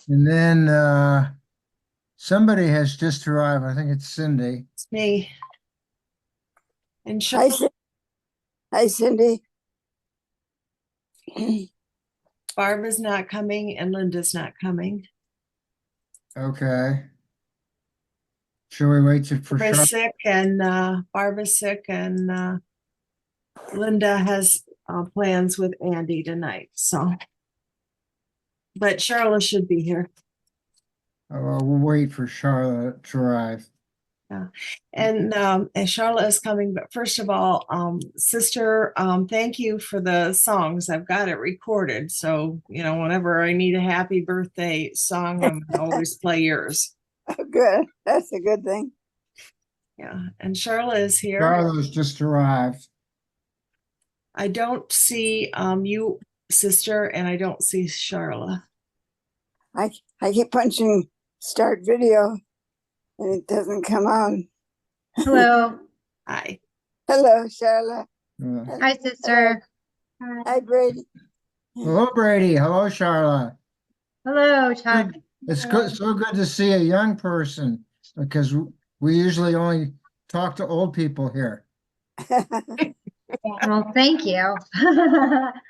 And then somebody has just arrived. I think it's Cindy. It's me. And Hi, hi, Cindy. Barbara's not coming and Linda's not coming. Okay. Should we wait for Barbara's Charlotte? sick and Barbara's sick and Linda has plans with Andy tonight. So, but Charlotte should be here. We'll wait for Charlotte to arrive. And Charlotte is coming. But first of all, sister, thank you for the songs. I've got it recorded. So, whenever I need a happy birthday song, I'm gonna always play yours. Oh, good. That's a good thing. Yeah. And Charlotte is here. Charlotte's just arrived. I don't see you, sister, and I don't see Charlotte. I keep punching start video and it doesn't come on. Hello. Hi. Hello, Charlotte. Hi, sister. Hi, Brady. Hello, Brady. Hello, Charlotte. Hello, Chuck. It's good, so good to see a young person because we usually only talk to old people here. Well, thank you.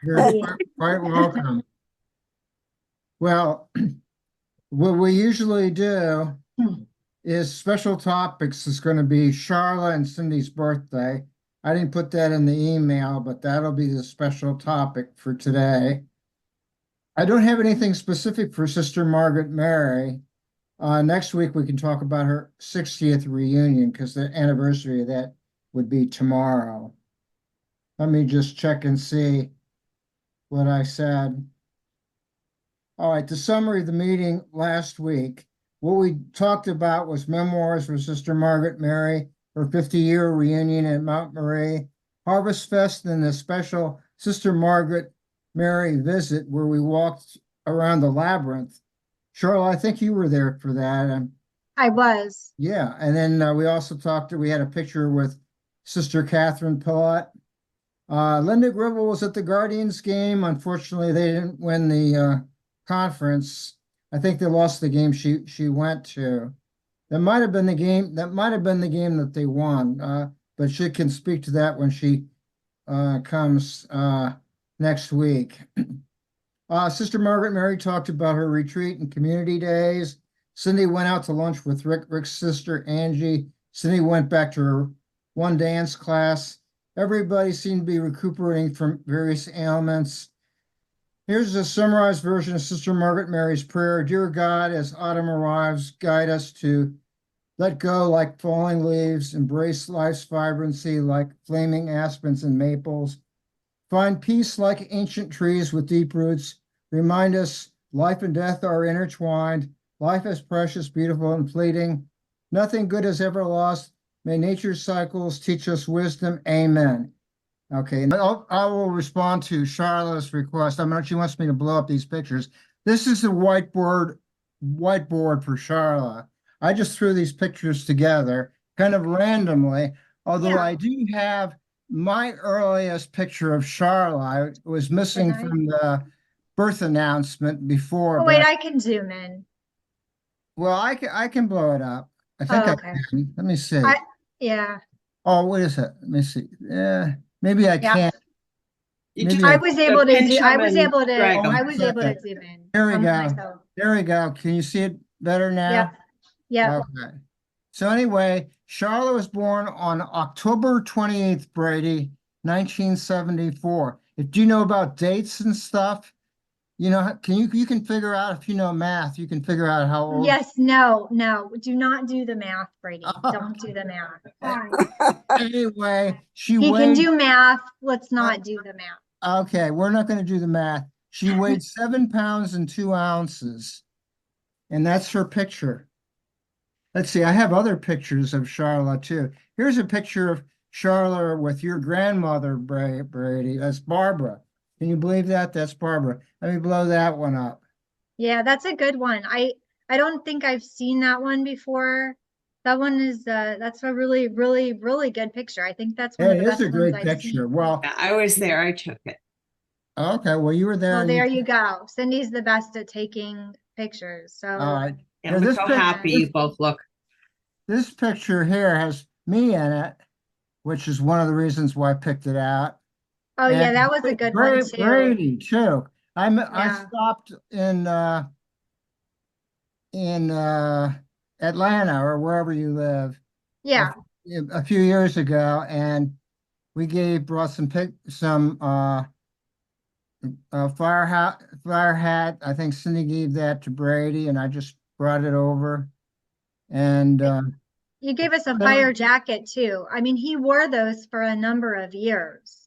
You're quite welcome. Well, what we usually do is special topics is going to be Charlotte and Cindy's birthday. I didn't put that in the email, but that'll be the special topic for today. I don't have anything specific for Sister Margaret Mary. Next week we can talk about her 60th reunion because the anniversary of that would be tomorrow. Let me just check and see what I said. All right, the summary of the meeting last week. What we talked about was memoirs for Sister Margaret Mary, her 50-year reunion at Mount Marie, Harvest Fest, and the special Sister Margaret Mary visit where we walked around the labyrinth. Charlotte, I think you were there for that. I was. Yeah, and then we also we had a picture with Sister Catherine Pillot. Linda Gribble was at the Guardians game. Unfortunately, they didn't win the conference. I think they lost the game she went to. That might have been the game. That might have been the game that they won. But she can speak to that when she comes next week. Sister Margaret Mary talked about her retreat and community days. Cindy went out to lunch with Rick's sister Angie. Cindy went back to her one dance class. Everybody seemed to be recuperating from various ailments. Here's a summarized version of Sister Margaret Mary's prayer. Dear God, as autumn arrives, guide us to let go like falling leaves, embrace life's vibrancy like flaming aspens and maples. Find peace like ancient trees with deep roots. Remind us life and death are intertwined. Life is precious, beautiful, and fleeting. Nothing good is ever lost. May nature's cycles teach us wisdom. Amen. Okay, and I will respond to Charlotte's request. I mean, she wants me to blow up these pictures. This is the whiteboard for Charlotte. I just threw these pictures together kind of randomly, although I do have my earliest picture of Charlotte. I was missing from the birth announcement before. Oh, wait, I can zoom in. Well, I can blow it up. I think I can. Let me see. Yeah. Oh, wait a second. Let me see. Yeah, maybe I can't. I was able to zoom in. There we go. There we go. Can you see it better now? Yeah. Okay. So anyway, Charlotte was born on October 28th, Brady, 1974. Do you know about dates and stuff? You know, you can figure out if you know math, you can figure out how old. Yes, no, do not do the math, Brady. Don't do the math. Anyway, he can do math. Let's not do the math. Okay, we're not going to do the math. She weighed 7 pounds and 2 ounces. And that's her picture. Let's see, I have other pictures of Charlotte too. Here's a picture of Charlotte with your grandmother, Brady. That's Barbara. Can you believe that? That's Barbara. Let me blow that one up. Yeah, that's a good one. I don't think I've seen that one before. That one is that's a really, really, really good picture. I think that's one of the best ones I've seen. It is a great picture. Well, I was there. I took it. Okay, well, you were there. Well, there you go. Cindy's the best at taking pictures. All So right. And Yeah, look this how pic- happy you both look. This picture here has me in it, which is one of the reasons why I picked it out. oh yeah, And that was a good one too. Brady too. I Yeah. stopped in Atlanta or wherever you live Yeah. a few years ago, and we brought some fire hat. I think Cindy gave that to Brady, and I just brought it over. And You gave us a well, fire jacket too. I mean, he wore those for a number of years.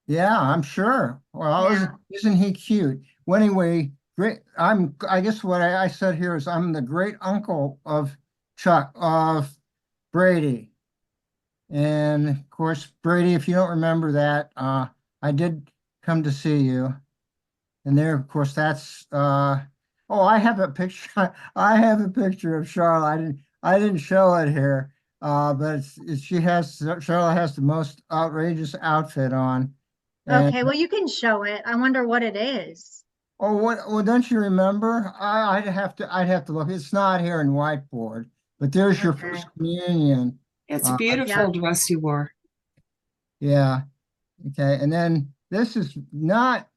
yeah, I'm sure. Well, Yeah. isn't he cute? Well, anyway, great. I guess what I said here is I'm the great uncle of Brady. And of course, Brady, if you don't remember that, I did come to see you. And there, of course, oh, I have a picture. I have a picture of Charlotte. I didn't show it here. But Charlotte has the most outrageous outfit on. And Okay, well, you can show it. I wonder what it is. oh, what? Well, don't you remember? I'd have to look. It's not here in whiteboard, but there's your Okay. first communion. It's a Uh, beautiful dress you wore. yeah. Okay. And then this is not.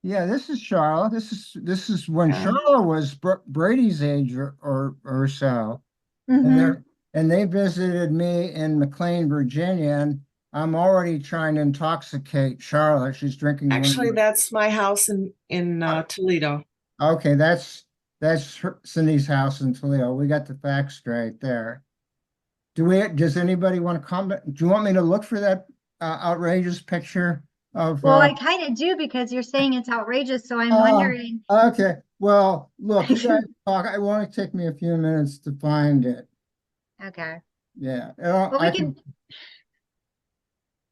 Yeah. This is Charlotte. This is when Yeah. Charlotte was Brady's age or so, and Mhm. they visited me in McLean, Virginia, and I'm already trying to intoxicate Charlotte. She's drinking one of Actually, my- that's my house in Toledo. Okay, that's Cindy's house in Toledo. We got the facts straight there. Does anybody want to comment? Do you want me to look for that outrageous picture of Well, I kind of do because you're saying it's outrageous, so I'm uh, wondering. okay. Well, look, you guys talk. It won't take me a few minutes to find it. Okay. Yeah. Well, we can.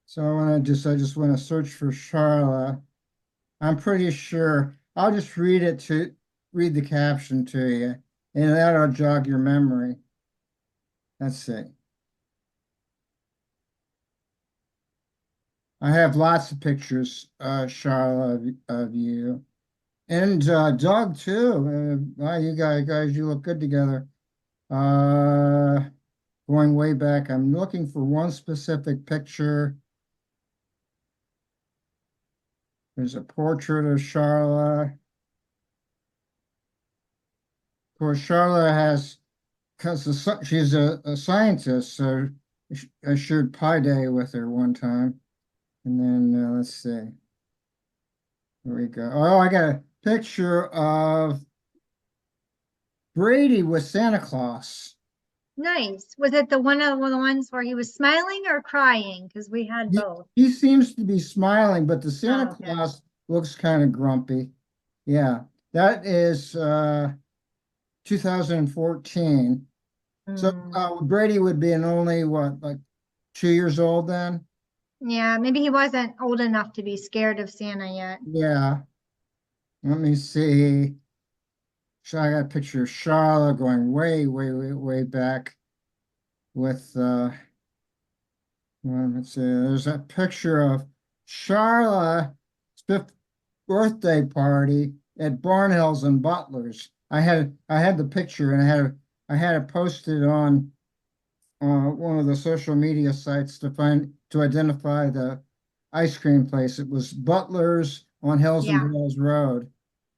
So I just want to search for Charlotte. I'm pretty sure I'll just read the caption to you, and that'll jog your memory. Let's see. I have lots of pictures, Charlotte, of you. And Doug too. Wow, you guys, you look good together. Uh, Going way back, I'm looking for one specific picture. There's a portrait of Charlotte. Of course, Charlotte has, because she's a scientist, so I shared Pi Day with her one time. And then let's see. Here we go. Oh, I got a picture of Brady with Santa Claus. Nice. Was it the one of the ones where he was smiling or crying? Because we had He, both. he seems to be smiling, but the Santa Oh, okay. Claus looks kind of grumpy. Yeah, that is 2014. So Mm. Brady would be only what, like 2 years old then? Yeah, maybe he wasn't old enough to be scared of Santa yet. Yeah. Let me see. So I got a picture of Charlotte going way, way, way, way back with well, let's see, there's a picture of Charlotte's 5th birthday party at Barnhills and Butler's. I had the picture and I had it posted on one of the social media sites to identify the ice cream place. It was Butler's on Hills and Yeah. Dales Road.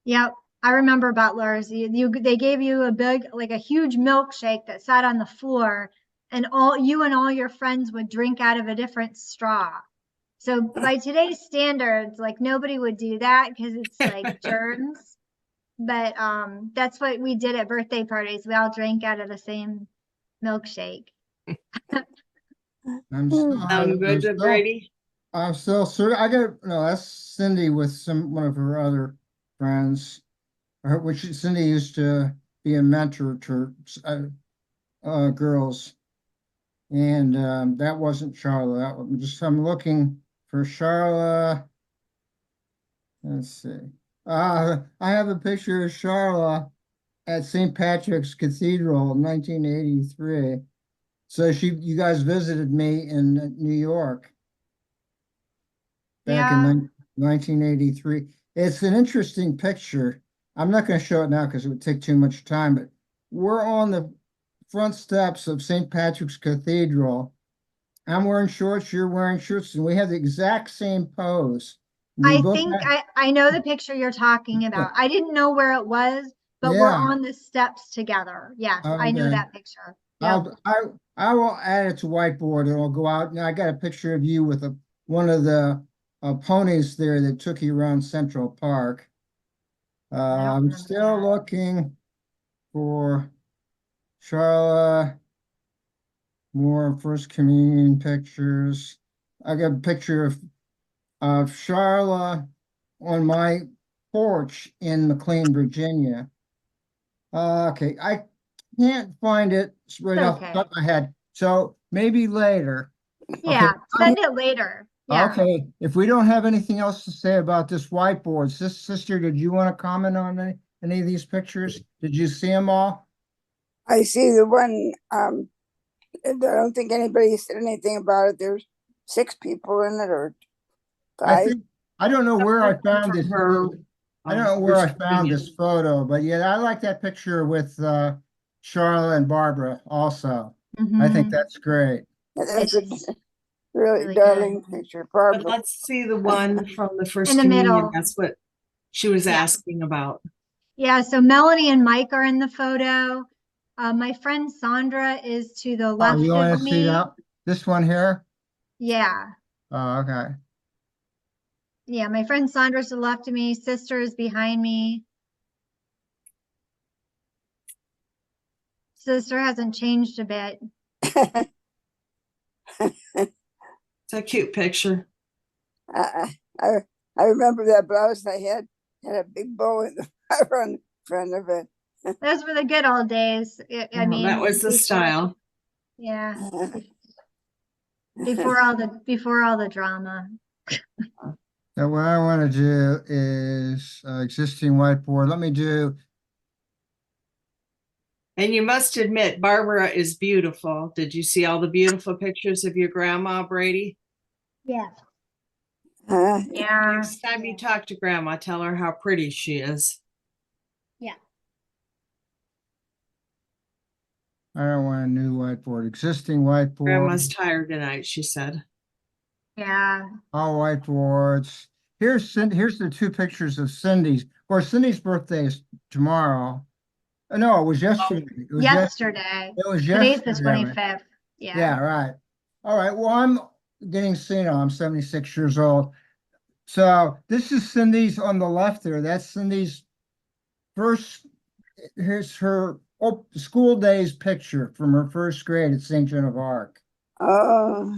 Yep. I remember Butler's. They gave you a big, like a huge milkshake that sat on the floor, and you and all your friends would drink out of a different straw. So by today's standards, like nobody would do that because it's like germs. But that's what we did at birthday parties. We all drank out of the same milkshake. I'm still, Sound good to Brady? I'm still sure. No, that's Cindy with one of her other friends, which Cindy used to be a mentor to girls, and that wasn't Charlotte. I'm looking for Charlotte. Let's see. I have a picture of Charlotte at St. Patrick's Cathedral in 1983. So you guys visited me in New York back Yeah. in 1983. It's an interesting picture. I'm not gonna show it now because it would take too much time, but we're on the front steps of St. Patrick's Cathedral. I'm wearing shorts, you're wearing shorts, and we have the exact same pose. We I both think have- I know the picture you're talking about. I didn't know where it was, but we're Yeah. on the steps together. Yes, I know Okay. that picture. Yep. I will add it to whiteboard and I'll go out. Now I got a picture of you with one of the ponies there that took you around Central Park. don't I'm remember still that. looking for Charla, more First Communion pictures. I got a picture of Charla on my porch in McLean, Virginia. Okay, I can't find it right off the Okay. top of my head, so maybe later. Yeah, Okay. send it later. Yeah. Okay, if we don't have anything else to say about this whiteboard, sister, did you want to comment on any of these pictures? Did you see them all? I see the one, I don't think anybody said anything about it. There's 6 people in it or I 5. think, I don't know where I found From this. her, I don't know where I First found Communion. this photo, but yeah, I like that picture with Charla and Barbara also. I think Mhm. that's great. That's a It's really really darling good. picture, But Barbara. let's see the one from the First In the Communion. middle. That's what she was Yeah. asking about. Yeah, so Melanie and Mike are in the photo. My friend Sandra is to the Oh, left you want of to see me. that? This one here? Yeah. Oh, okay. Yeah, my friend Sandra's to the left of me, sister is behind me. Sister hasn't changed a bit. It's a cute picture. I, I I remember that blouse I had a big bow in the front of it. Those were the good old days. I Well, mean, that was the before- style. Yeah, before all the drama. So what I want to do is existing whiteboard. Let me do, And you must admit, Barbara is beautiful. Did you see all the beautiful pictures of your grandma, Brady? Yeah. Huh? Yeah. Next time you talk to grandma, tell her how pretty she is. I don't want a new whiteboard, existing whiteboard, Grandma's tired tonight, she said. Yeah. all whiteboards. Here's the 2 pictures of Cindy's, or Cindy's birthday is tomorrow. No, it was yesterday. It was Yesterday. It was Today's the yesterday. 25th. Yeah. Yeah, right. All right. Well, I'm getting senile. I'm 76 years old. So this is Cindy's on the left there. That's Cindy's first, here's her school days picture from her first grade at St. Joan of Arc. Oh,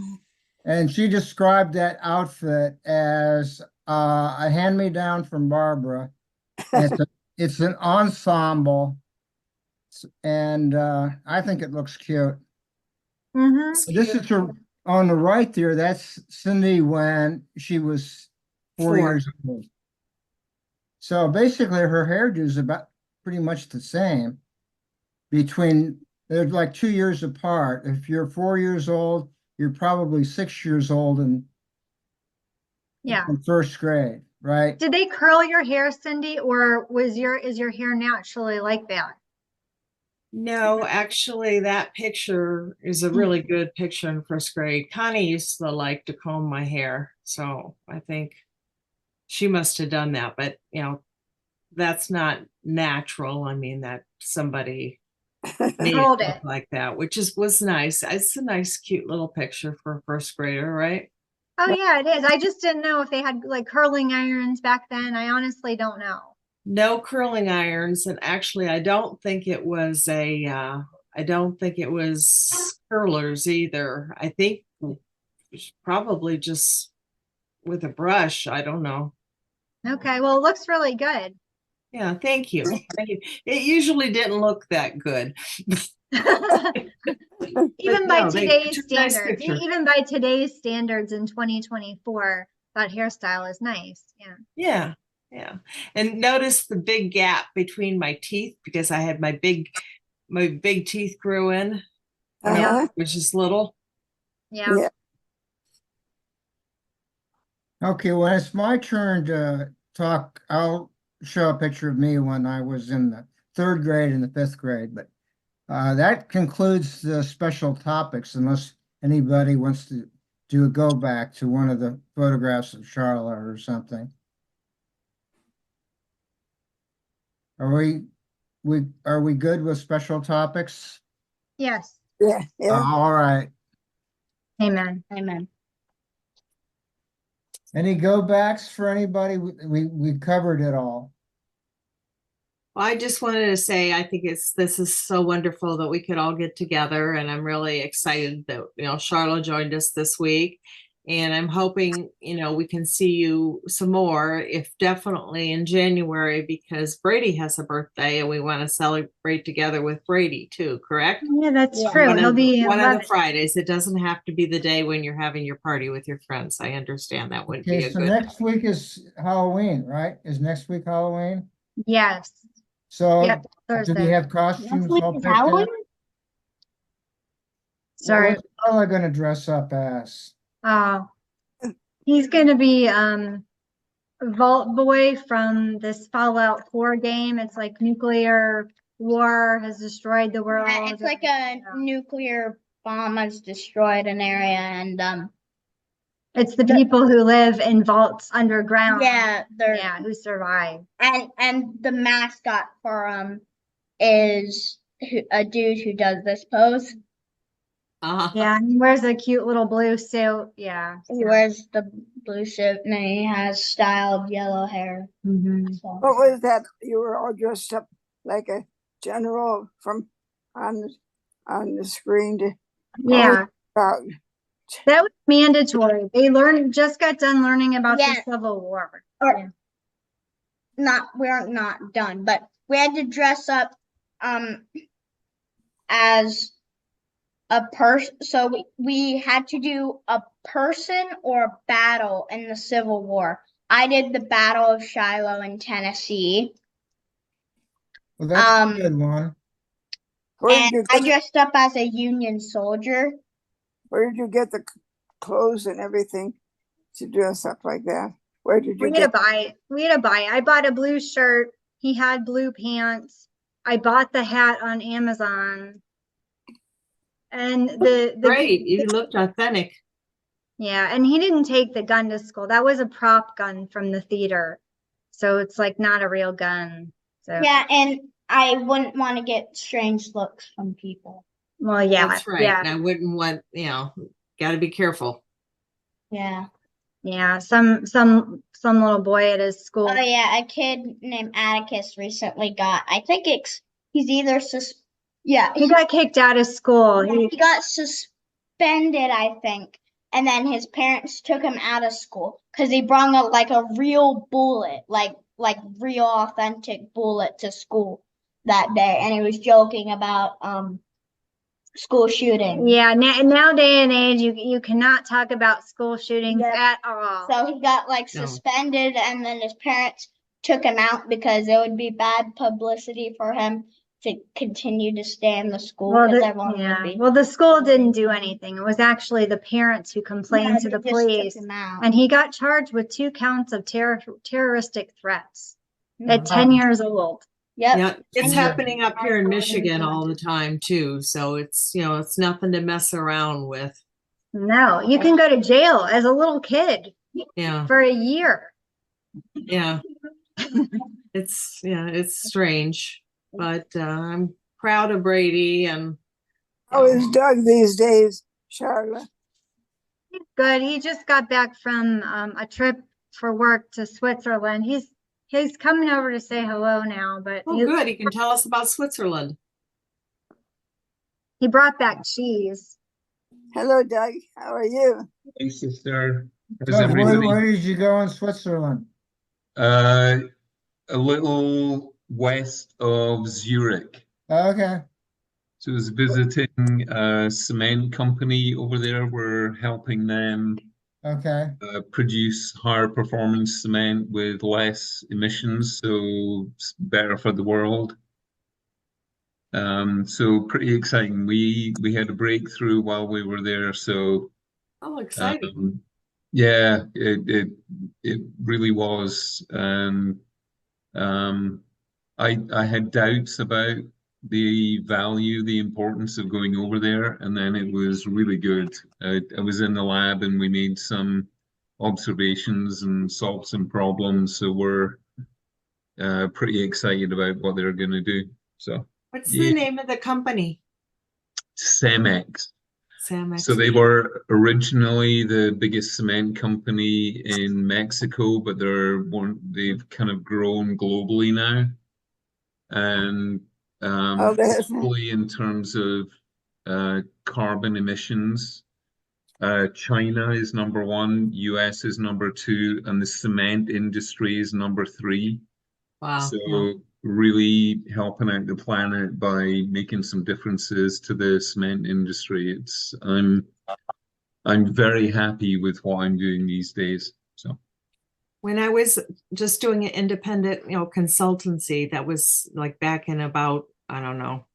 And she described that outfit as a hand-me-down from Barbara. It's an ensemble. And I think it looks cute. Mm-hmm. This is her on the right there. That's Cindy when she was 4 4. years old. So basically, her hairdo is about pretty much the same. They're like 2 years apart. If you're 4 years old, you're probably 6 years old and Yeah. in first grade, right? Did they curl your hair, Cindy, or is your hair naturally like that? No, actually, that picture is a really good picture in first grade. Connie used to like to comb my hair, so I think she must have done that. But that's not natural. I mean, that somebody made it Curled look it. like that, which was nice. It's a nice, cute little picture for a first grader, right? Oh yeah, it is. I just didn't know if they had like curling irons back then. I honestly don't know. No curling irons, and actually, I don't think it was curlers either. I think it's probably just with a brush. I don't know. Okay, well, it looks really good. Yeah, thank you. Thank you. It usually didn't look that good. Even But by no, they today's took a nice standards, picture. even by today's standards in 2024, that hairstyle is nice. Yeah. Yeah, yeah. And notice the big gap between my teeth because I had my big teeth grew in, uh-huh. which is little. Yeah. Yeah. Okay, well, it's my turn to talk. I'll show a picture of me when I was in the third grade and the fifth grade, but that concludes the special topics unless anybody wants to do a go back to one of the photographs of Charlotte or something. Are we good with special topics? Yes, Yeah, yeah. All right. amen. Amen. Any go backs for anybody? We covered it all. I just wanted to say, I think this is so wonderful that we could all get together, and I'm really excited that, Charlotte joined us this week. And I'm hoping, we can see you some more, if definitely in January, because Brady has a birthday and we want to celebrate together with Brady too, correct? Yeah, that's Yeah. true. One He'll of, be one of 11. the Fridays. It doesn't have to be the day when you're having your party with your friends. I understand that wouldn't be Okay, a so good. next week is Halloween, right? Is next week Halloween? Yes. So Yep, do we Thursday. have costumes week all is picked out? Halloween? Sorry. What's Carla gonna dress up as? He's gonna be Vault Boy from this Fallout 4 game. It's like nuclear war has destroyed the world. Yeah, it's like a nuclear bomb has destroyed an area, and It's the people who live in vaults underground. yeah, they're Who survive. and the mascot for is a dude who does this pose. Yeah, and he wears a cute little blue suit. Yeah. He wears the blue suit and he has styled yellow hair. Mhm. So. What was that? You were all dressed up like a general from on the screen to Yeah, about. that was mandatory. They just got done learning about the Yeah. Civil War. Or we're not done, but we had to dress up as a person. So we had to do a person or a battle in the Civil War. I did the Battle of Shiloh in Tennessee. Well, that's a good one. Where And did you I get, dressed up as a Union soldier. where did you get the clothes and everything to dress up like that? Where did you We had to get? buy. We had to buy. I bought a blue shirt. He had blue pants. I bought the hat on Amazon. And the Great, you looked authentic. yeah, and he didn't take the gun to school. That was a prop gun from the theater. So it's like not a real gun. So Yeah, and I wouldn't want to get strange looks from people. well, yeah, That's right. yeah, And I wouldn't want, got to be careful. Yeah. yeah. Some little boy at his school. Oh yeah, a kid named Atticus recently got. I think he's either He got kicked out of school. he got suspended, I think, and then his parents took him out of school because he brought a real bullet, like real authentic bullet to school that day, and he was joking about school shooting. Yeah, now day and age, you cannot talk about school shootings Yep. at all. So he got suspended, and then his parents took him out because it would be bad publicity for him to continue to stay in the school Well, because the, everyone yeah. would be. Well, the school didn't do anything. It was actually the parents who complained to Yeah, the they just took police, him out. and he got charged with 2 counts of terroristic threats at Mhm. 10 years old. Yep. Yeah, it's And- happening up here in Michigan all the time too. So it's, it's nothing to mess around with. No, you can go to jail as a little kid Yeah, for a year. yeah. It's strange, but I'm proud of Brady and How is Doug these days, Charlotte? Good. He just got back from a trip for work to Switzerland. He's coming over to say hello now, but oh, good. He can tell us about Switzerland. he brought back cheese. Hello, Doug. How are you? Hey, sister. How's Doug, where everybody? did you go in Switzerland? A little west of Zurich. Okay, So I was visiting a cement company over there. We're helping them okay. produce higher performance cement with less emissions, so it's better for the world. So pretty exciting. We had a breakthrough while we were there, so Oh, exciting. yeah, it really was. I had doubts about the value, the importance of going over there, and then it was really good. I was in the lab and we made some observations and solved some problems, so we're pretty excited about what they're going to do. So, What's yeah, the name of the company? Cemex. Samex. So they were originally the biggest cement company in Mexico, but they've kind of grown globally now. And Oh, that's, particularly in terms of carbon emissions, China is number one, US is number two, and the cement industry is number three. Wow. So Yeah. really helping out the planet by making some differences to the cement industry. I'm very happy with what I'm doing these days. So When I was just doing an independent, consultancy, that was like back in about, I don't know,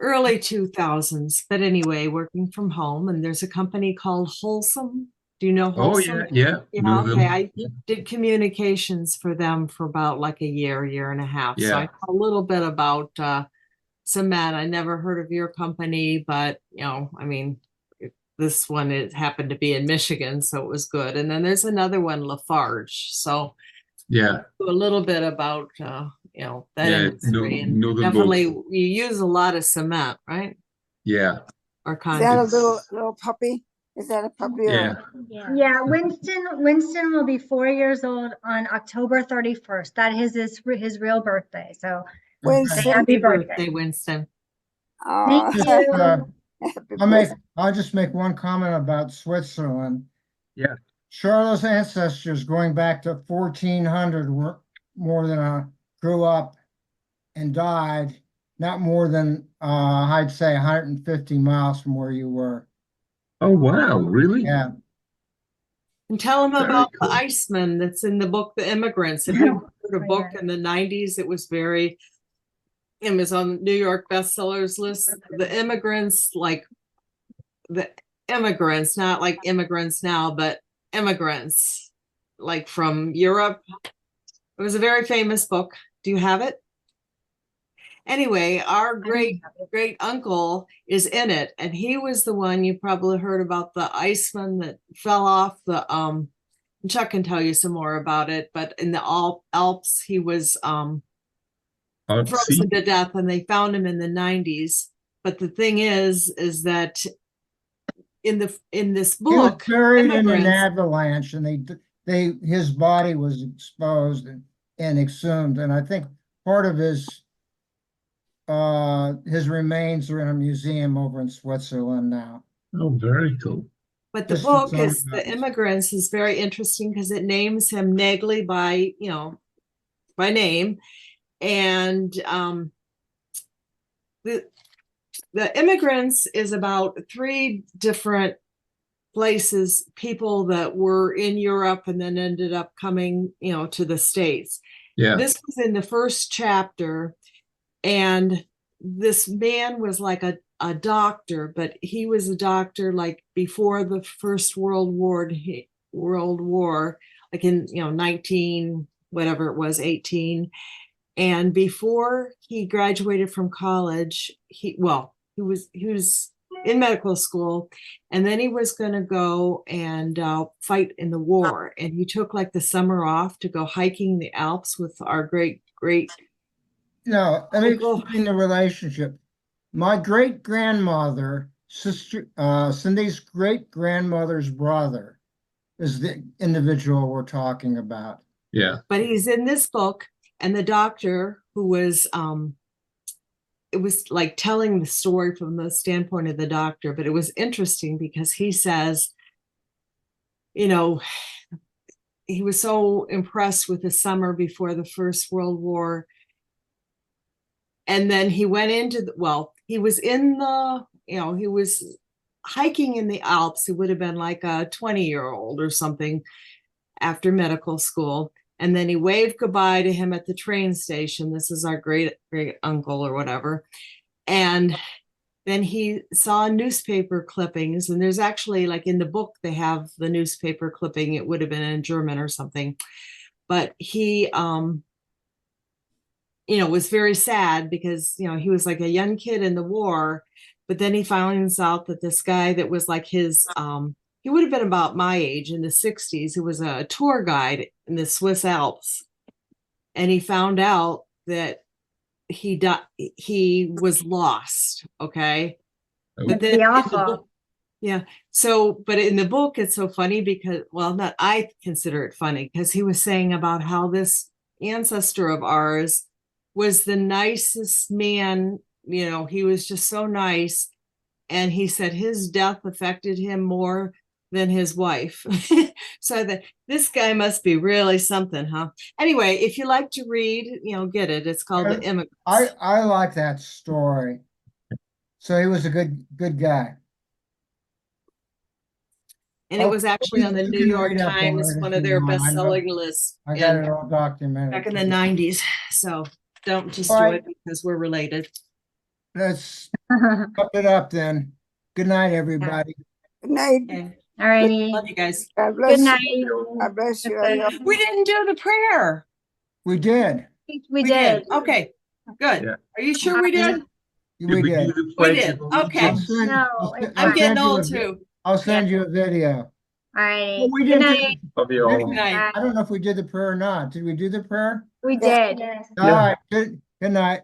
early 2000s. But anyway, working from home, and there's a company called Wholesome. Do you know oh Wholesome? yeah, Yeah, know okay. them. I did communications for them for about like a year and a half. So I Yeah. know a little bit about cement. I never heard of your company, but I mean, this one, it happened to be in Michigan, so it was good. And then there's another one, Lafarge. So Yeah. a little bit about that Yeah, industry, and know them both. definitely you use a lot of cement, right? Yeah. Or is that a conduit. little puppy? Is that a puppy? Yeah. Yeah, Winston will be 4 years old on October 31st. That is his real birthday. So Winston. happy Happy birthday. birthday, Winston. Oh, Thank Just, you. happy I'll just make one comment about Switzerland. Yeah. Charlotte's ancestors going back to 1400 were more than grew up and died, not more than I'd say 150 miles from where you were. Oh wow, really? Yeah. And tell them Very about cool. the Iceman that's in the book, The Immigrants. If you wrote a book in the 90s, it was on New York bestsellers list. The Immigrants, like the immigrants, not like immigrants now, but immigrants, like from Europe. It was a very famous book. Do you have it? Anyway, our great uncle is in it, and he was the one you probably heard about, the Iceman that fell off the Chuck can tell you some more about it, but in the Alps he was See, frozen to death, and they found him in the 90s. But the thing is that in this He was book, buried in an Immigrants, avalanche, and his body was exposed and exhumed. And I think part of his remains are in a museum over in Switzerland now. oh, very cool. but the Just book some is The Immigrants is very interesting because it names him Nagley by name. And the Immigrants is about three different places, people that were in Europe and then ended up coming, to the States. Yeah. This was in the first chapter, and this man was like a doctor, but he was a doctor like before the First World War, like in 19 whatever it was, 18. And before he graduated from college, he was in medical school, and then he was going to go and fight in the war. And he took like the summer off to go hiking the Alps with our great No, let me uncle. explain the relationship. My great grandmother, sister, Cindy's great grandmother's brother is the individual we're talking about. Yeah. But he's in this book, and the doctor who was it was like telling the story from the standpoint of the doctor, but it was interesting because he says, he was so impressed with the summer before the First World War. And then he went into he was in he was hiking in the Alps. He would have been like a 20-year-old or something after medical school. And then he waved goodbye to him at the train station. This is our great uncle or whatever. And then he saw newspaper clippings. And there's actually, like in the book, they have the newspaper clipping. It would have been in German or something. but he, was very sad because, he was like a young kid in the war, but then he finds out that this guy that was like his, he would have been about my age in the 60s, who was a tour guide in the Swiss Alps. And he found out that he was lost. Okay. Oh. But That'd then be in the awful. book- yeah. So, but in the book, it's so funny because, well, not, I consider it funny because he was saying about how this ancestor of ours was the nicest man. He was just so nice. And he said his death affected him more than his wife. So that this guy must be really something, huh? Anyway, if you like to read, get it. It's called The Immigrants. I like that story. So he was a good guy. And it was actually on the You New can York read up on Times, it if one of you their want. I know- best-selling lists I got in- it all documented. back in the 90s. So don't just do Right. it because we're related. Let's wrap it up then. Good night, everybody. Good night. Okay. Alrighty. Love you guys. God bless Good you. night. God bless you. I love We didn't do the prayer. We did. We did. Okay, good. Yeah. Are you sure we did? Did We we did. do the We pledge did. of Okay. I'll allegiance? send- No, I'll it's send- I'll I'm getting send you a old vi- too. I'll send you a video. Alrighty. Well, we Good didn't do night. Love you all. Good night. I don't know if we did the prayer or not. Did we do the prayer? We Yeah. did. All right, good night.